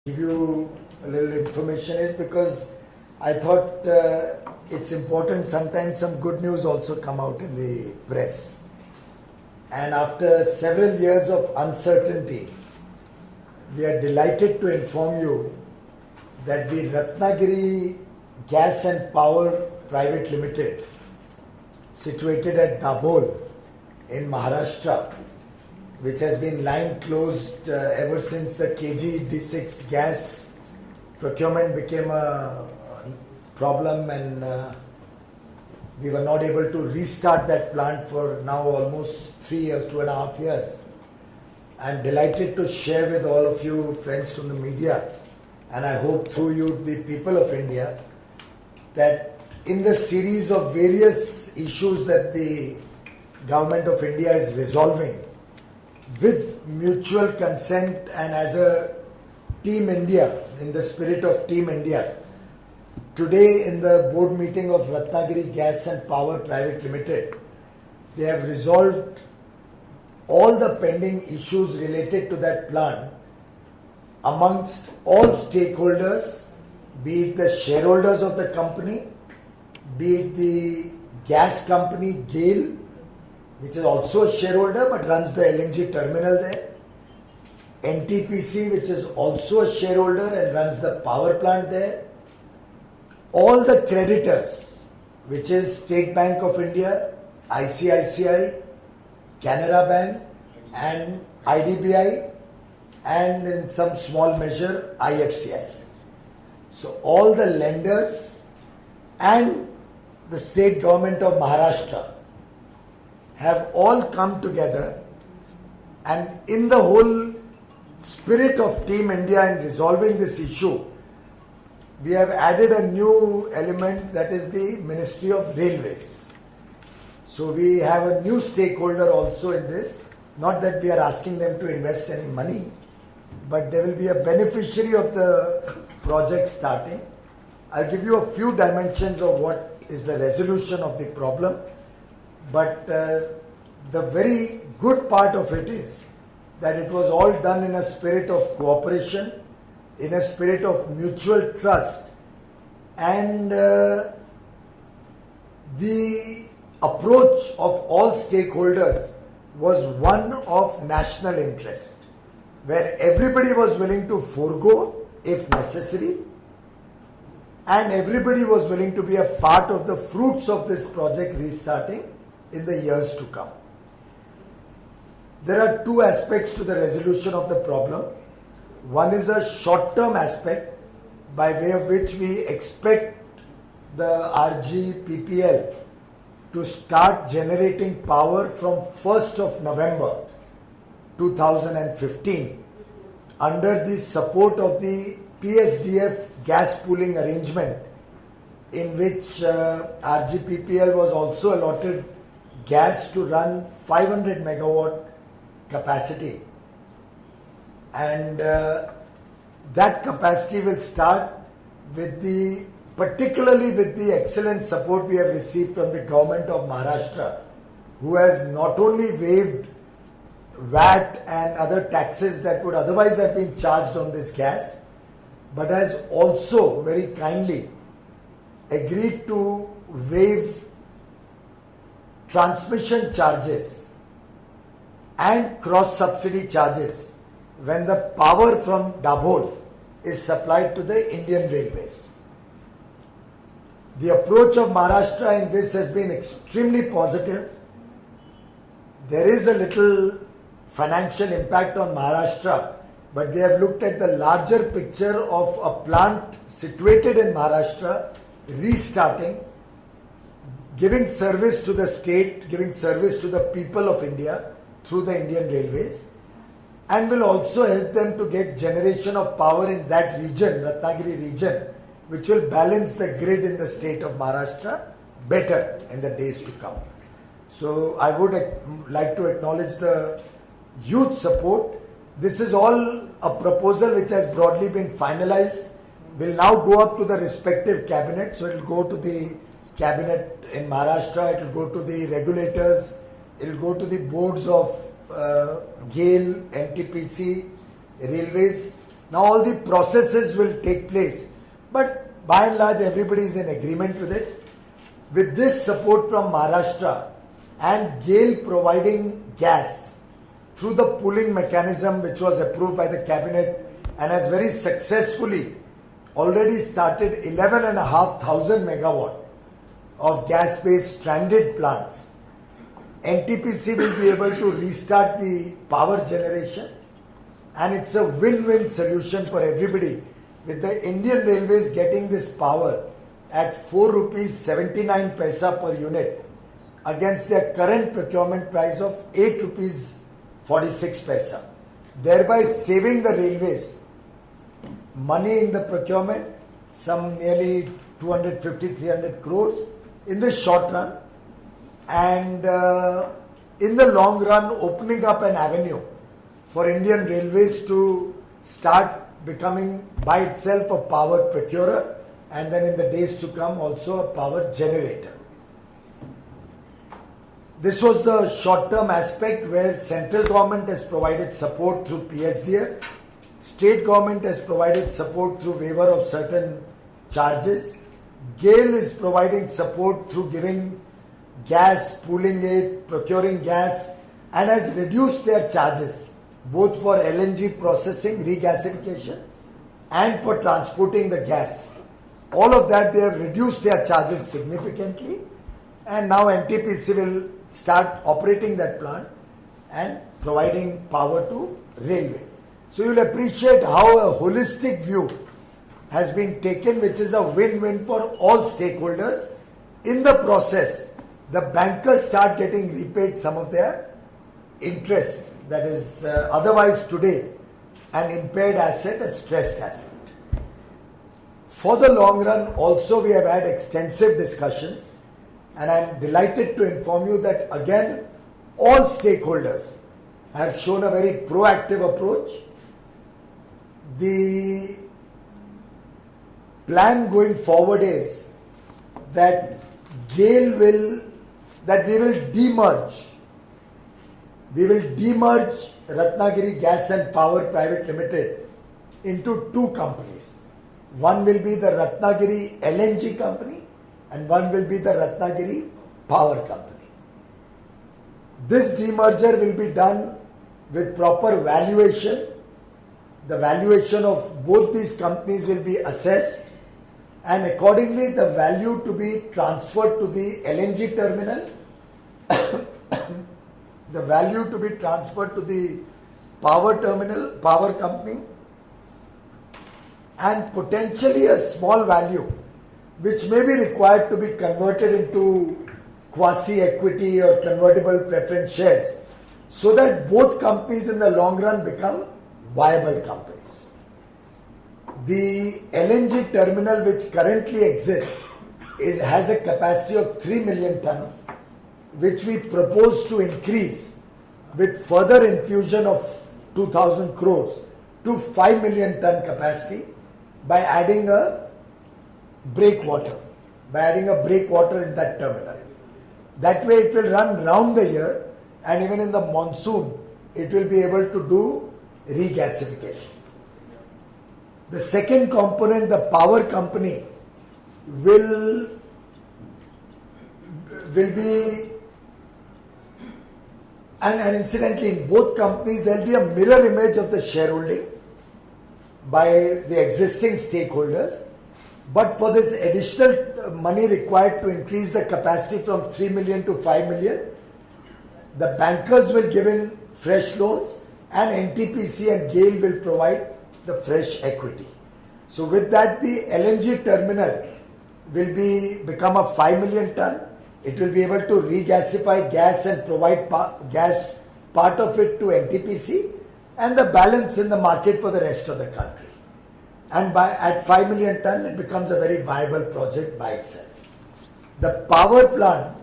Give you a little information is because I thought it's important sometimes some good news also come out in the press. And after several years of uncertainty, we are delighted to inform you that the Ratnagiri Gas and Power Private Limited, situated at Dabhol in Maharashtra, which has been lying closed ever since the KG-D6 gas procurement became a problem, and we were not able to restart that plant for now almost 3 years, 2.5 years. I am delighted to share with all of you friends from the media, and I hope through you the people of India, that in the series of various issues that the Government of India is resolving with mutual consent and as a Team India, in the spirit of Team India, today in the board meeting of Ratnagiri Gas and Power Private Limited, they have resolved all the pending issues related to that plant amongst all stakeholders, be it the shareholders of the company, be it the gas company GAIL, which is also a shareholder but runs the LNG terminal there, NTPC, which is also a shareholder and runs the power plant there, all the creditors, which is State Bank of India, ICICI, Canara Bank and IDBI, and in some small measure IFCI. So all the lenders and the state government of Maharashtra have all come together, and in the whole spirit of Team India in resolving this issue, we have added a new element, that is the Ministry of Railways. So we have a new stakeholder also in this, not that we are asking them to invest any money, but they will be a beneficiary of the project starting. I'll give you a few dimensions of what is the resolution of the problem, but the very good part of it is that it was all done in a spirit of cooperation, in a spirit of mutual trust, and the approach of all stakeholders was one of national interest, where everybody was willing to forego if necessary, and everybody was willing to be a part of the fruits of this project restarting in the years to come. There are two aspects to the resolution of the problem. One is a short-term aspect, by way of which we expect the RGPPL to start generating power from 1st of November 2015 under the support of the PSDF gas pooling arrangement, in which RGPPL was also allotted gas to run 500 megawatt capacity, and that capacity will start with particularly with the excellent support we have received from the government of Maharashtra, who has not only waived VAT and other taxes that would otherwise have been charged on this gas, but has also very kindly agreed to waive transmission charges and cross-subsidy charges when the power from Dabhol is supplied to the Indian Railways. The approach of Maharashtra in this has been extremely positive. There is a little financial impact on Maharashtra, but they have looked at the larger picture of a plant situated in Maharashtra, restarting, giving service to the state, giving service to the people of India through the Indian Railways, and will also help them to get generation of power in that region, Ratnagiri region, which will balance the grid in the state of Maharashtra better in the days to come. So I would like to acknowledge the huge support. This is all a proposal which has broadly been finalized, will now go up to the respective cabinet. So it will go to the cabinet in Maharashtra, it will go to the regulators, it will go to the boards of GAIL, NTPC, Railways, Now all the processes will take place, but by and large everybody is in agreement with it. With this support from Maharashtra and GAIL providing gas through the pooling mechanism which was approved by the cabinet and has very successfully already started 11,500 megawatt of gas-based stranded plants. NTPC will be able to restart the power generation, and it's a win-win solution for everybody, with the Indian Railways getting this power at 4 rupees 79 paisa per unit against their current procurement price of 8 rupees 46 paisa, thereby saving the railways money in the procurement, some nearly 250-300 crores in the short run, and in the long run opening up an avenue for Indian Railways to start becoming by itself a power procurer, and then in the days to come also a power generator. This was the short-term aspect where central government has provided support through PSDF, state government has provided support through waiver of certain charges, GAIL is providing support through giving gas, pooling it, procuring gas, and has reduced their charges both for LNG processing, regasification, and for transporting the gas. All of that they have reduced their charges significantly, and now NTPC will start operating that plant and providing power to railway. So you'll appreciate how a holistic view has been taken, which is a win-win for all stakeholders. In the process, the bankers start getting repaid some of their interest that is otherwise today an impaired asset, a stressed asset. For the long run also we have had extensive discussions, and I am delighted to inform you that again all stakeholders have shown a very proactive approach. The plan going forward is that we will demerge. We will demerge Ratnagiri Gas and Power Private Limited into two companies. One will be the Ratnagiri LNG company and one will be the Ratnagiri Power Company. This demerger will be done with proper valuation. The valuation of both these companies will be assessed, and accordingly the value to be transferred to the LNG terminal, the value to be transferred to the power terminal, power company, and potentially a small value which may be required to be converted into quasi-equity or convertible preference shares, so that both companies in the long run become viable companies. The LNG terminal which currently exists has a capacity of 3 million tons, which we propose to increase with further infusion of 2,000 crores to 5 million ton capacity by adding a breakwater in that terminal. That way it will run round the year, and even in the monsoon it will be able to do regasification. The second component, the power company, will be, and incidentally in both companies there will be a mirror image of the shareholding by the existing stakeholders. But for this additional money required to increase the capacity from 3 million to 5 million, the bankers will give in fresh loans and NTPC and GAIL will provide the fresh equity. So with that, the LNG terminal will become a 5 million ton. It will be able to regasify gas and provide gas, part of it to NTPC, and the balance in the market for the rest of the country. And at 5 million ton, it becomes a very viable project by itself. The power plant,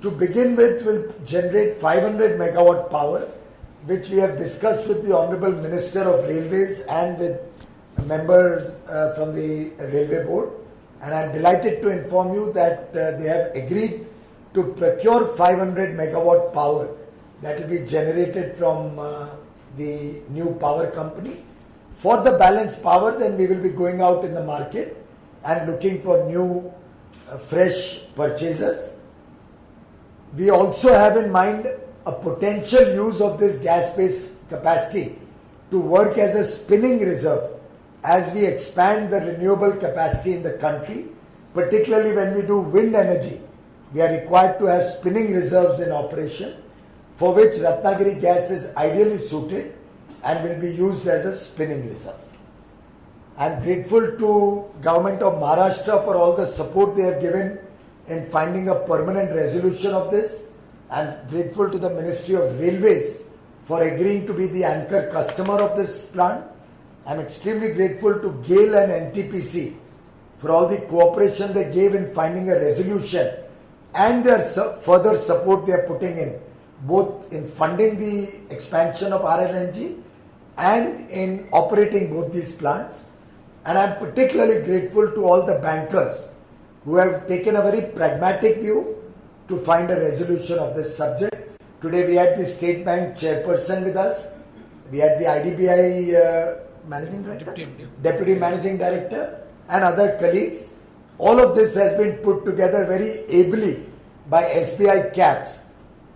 to begin with, will generate 500 megawatt power, which we have discussed with the Honorable Minister of Railways and with members from the Railway Board. And I am delighted to inform you that they have agreed to procure 500 megawatt power that will be generated from the new power company For the balance power, then we will be going out in the market and looking for new fresh purchasers. We also have in mind a potential use of this gas-based capacity to work as a spinning reserve as we expand the renewable capacity in the country, particularly when we do wind energy. We are required to have spinning reserves in operation, for which Ratnagiri gas is ideally suited and will be used as a spinning reserve. I am grateful to Government of Maharashtra for all the support they have given in finding a permanent resolution of this. I am grateful to the Ministry of Railways for agreeing to be the anchor customer of this plant. I am extremely grateful to GAIL and NTPC for all the cooperation they gave in finding a resolution and their further support they are putting in, both in funding the expansion of RLNG and in operating both these plants. And I am particularly grateful to all the bankers who have taken a very pragmatic view to find a resolution of this subject. Today we had the State Bank chairperson with us. We had the IDBI managing director, deputy managing director, and other colleagues. All of this has been put together very ably by SBI CAPS,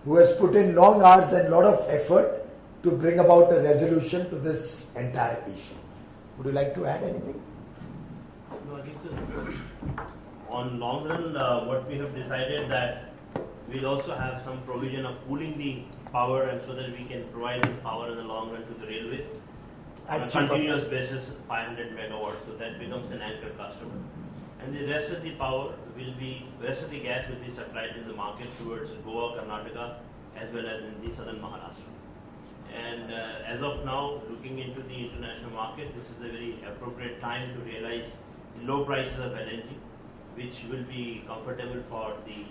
who has put in long hours and lot of effort to bring about a resolution to this entire issue. Would you like to add anything? No, I think so. On long run, what we have decided that we'll also have some provision of pooling the power, and so that we can provide this power in the long run to the railways on a continuous basis, 500 megawatts. So that becomes an anchor customer. And the rest of the power will be, rest of the gas will be supplied in the market towards Goa, Karnataka, as well as in the southern Maharashtra. And as of now, looking into the international market, this is a very appropriate time to realize the low prices of LNG, which will be comfortable for the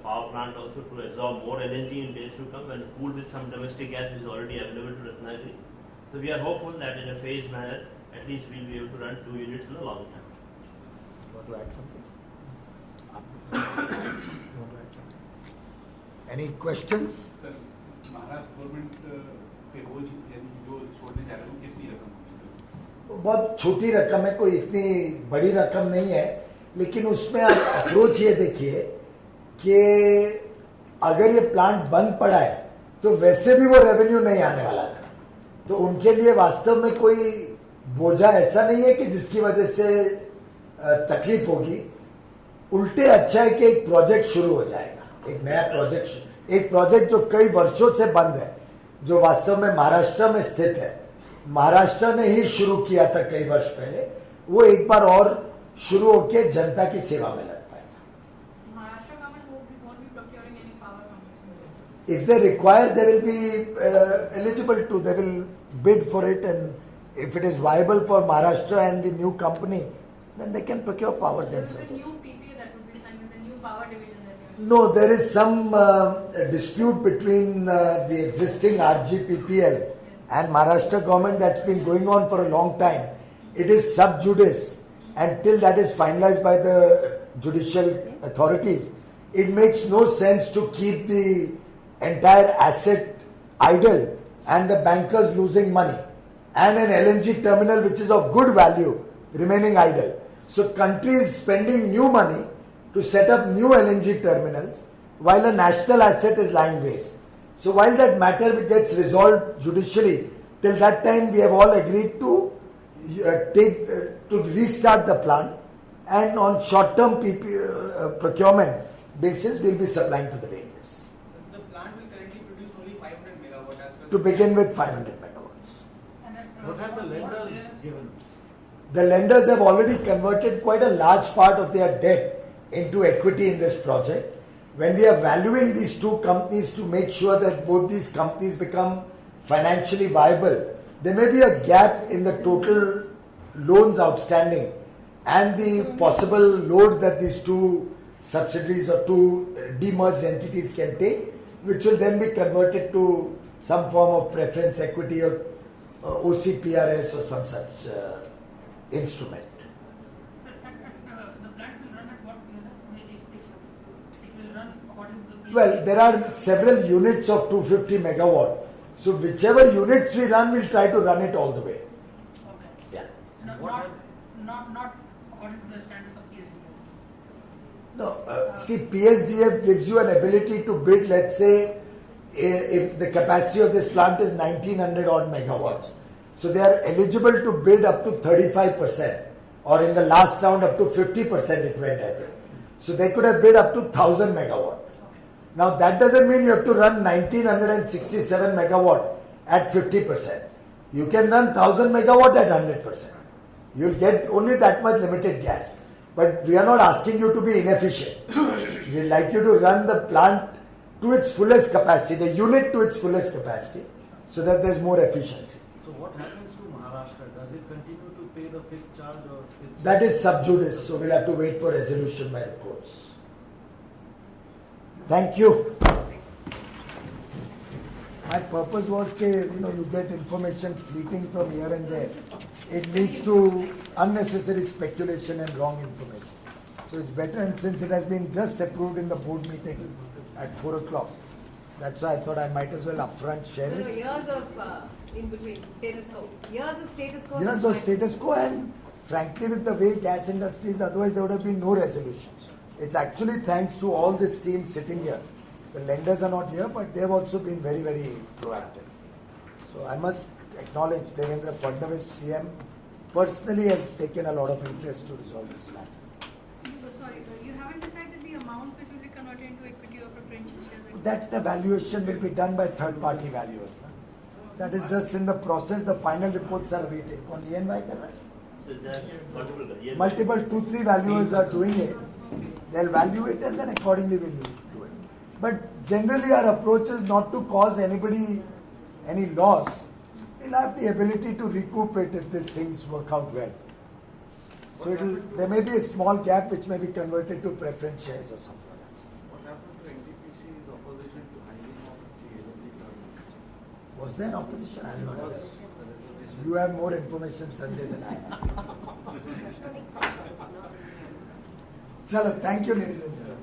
power plant also to absorb more LNG in days to come, and pool with some domestic gas which is already available to Ratnagiri. So we are hopeful that in a phased manner, at least we will be able to run 2 units in the long term. You want to add something? You want to add something? Any questions? Sir, Maharashtra government पे बोझ यानी जो छोड़ने जा रहे हैं वो कितनी रकम होगी? बहुत छोटी रकम है, कोई इतनी बड़ी रकम नहीं है, लेकिन उसमें आप अप्रोच ये देखिए कि अगर ये प्लांट बंद पड़ा है तो वैसे भी वो रेवेन्यू नहीं आने वाला था, तो उनके लिए वास्तव में कोई बोझा ऐसा नहीं है कि जिसकी वजह से तकलीफ होगी. उल्टे अच्छा है कि एक प्रोजेक्ट शुरू हो जाएगा, एक नया प्रोजेक्ट, एक प्रोजेक्ट जो कई वर्षों से बंद है, जो वास्तव में महाराष्ट्र में स्थित है, महाराष्ट्र ने ही शुरू किया था कई वर्ष पहले, वो एक बार और शुरू होकर जनता की सेवा में लग पाएगा. Maharashtra government won't be procuring any power from this project. If they require, they will be eligible to, they will bid for it, and if it is viable for Maharashtra and the new company, then they can procure power There will themselves. be a new PPA that would be signed with the new power division that you are. No, there is some dispute between the existing RGPPL and Maharashtra government that's been going on for a long time. It is sub judice, and till that is finalized by the judicial authorities, it makes no sense to keep the entire asset idle and the bankers losing money, and an LNG terminal which is of good value remaining idle. So country is spending new money to set up new LNG terminals while a national asset is lying waste. So while that matter gets resolved judicially, till that time we have all agreed to to restart the plant, and on short-term procurement basis we will be supplying to the railways. The plant will currently produce only 500 megawatt as well. To begin with 500 megawatts. What have the lenders given? The lenders have already converted quite a large part of their debt into equity in this project. When we are valuing these two companies to make sure that both these companies become financially viable, there may be a gap in the total loans outstanding and the possible load that these two subsidiaries or two demerged entities can take, which will then be converted to some form of preference equity or OCPRS or some such instrument. The plant will run at what? It will run according to the. Well, there are several units of 250 megawatt. So whichever units we run, we'll try to run it all the way. Not according to the standards of PSDF. No, see, PSDF gives you an ability to bid, let's say, if the capacity of this plant is 1900 odd megawatts. So they are eligible to bid up to 35%, or in the last round up to 50% it went, I think. So they could have bid up to 1000 megawatt. Now that doesn't mean you have to run 1967 megawatt at 50%. You can run 1000 megawatt at 100%. You'll get only that much limited gas. But we are not asking you to be inefficient. We'd like you to run the plant to its fullest capacity, the unit to its fullest capacity, so that there's more efficiency. So what happens to Maharashtra? Does it continue to pay the fixed charge or it's... That is sub judice, so we'll have to wait for resolution by the courts. Thank you. My purpose was that you get information fleeting from here and there. It leads to unnecessary speculation and wrong information. So it's better, and since it has been just approved in the board meeting at 4 o'clock, that's why I thought I might as well upfront share No, it. years of in between status quo. Years of status quo. Years of status quo, and frankly, with the way gas industry is, otherwise there would have been no resolution. It's actually thanks to all this team sitting here. The lenders are not here, but they have also been very, very proactive. So I must acknowledge Devendra Fadnavis, CM, personally has taken a lot of interest to resolve this matter. Sorry, you haven't decided the amount that will be converted into equity or preferential shares? That evaluation will be done by third-party valuers. That is just in the process. The final reports are awaited. On ENY, So there are multiple 2-3 valuers are doing it. They'll value it and then accordingly we'll do it. But generally our approach is not to cause anybody any loss. We'll have the ability to recoup it if these things work out well. So there may be a small gap which may be converted to preference shares or something like that. What happened to NTPC's opposition to hiring of the LNG terminals? Was there an opposition? I'm not aware. You have more information, Sanjay, than I have. Chalo, thank you, ladies and gentlemen.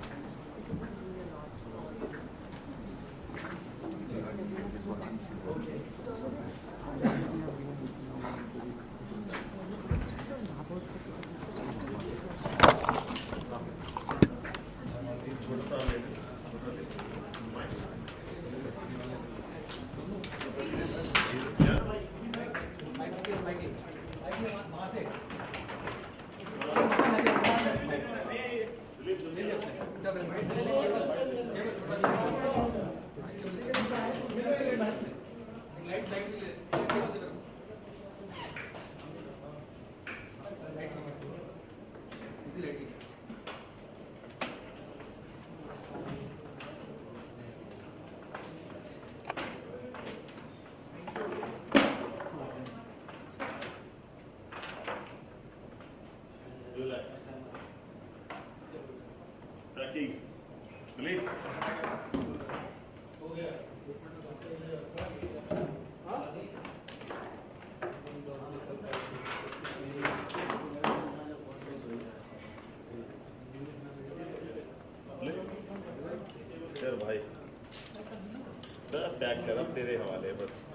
भाई pack कर अब तेरे हवाले बस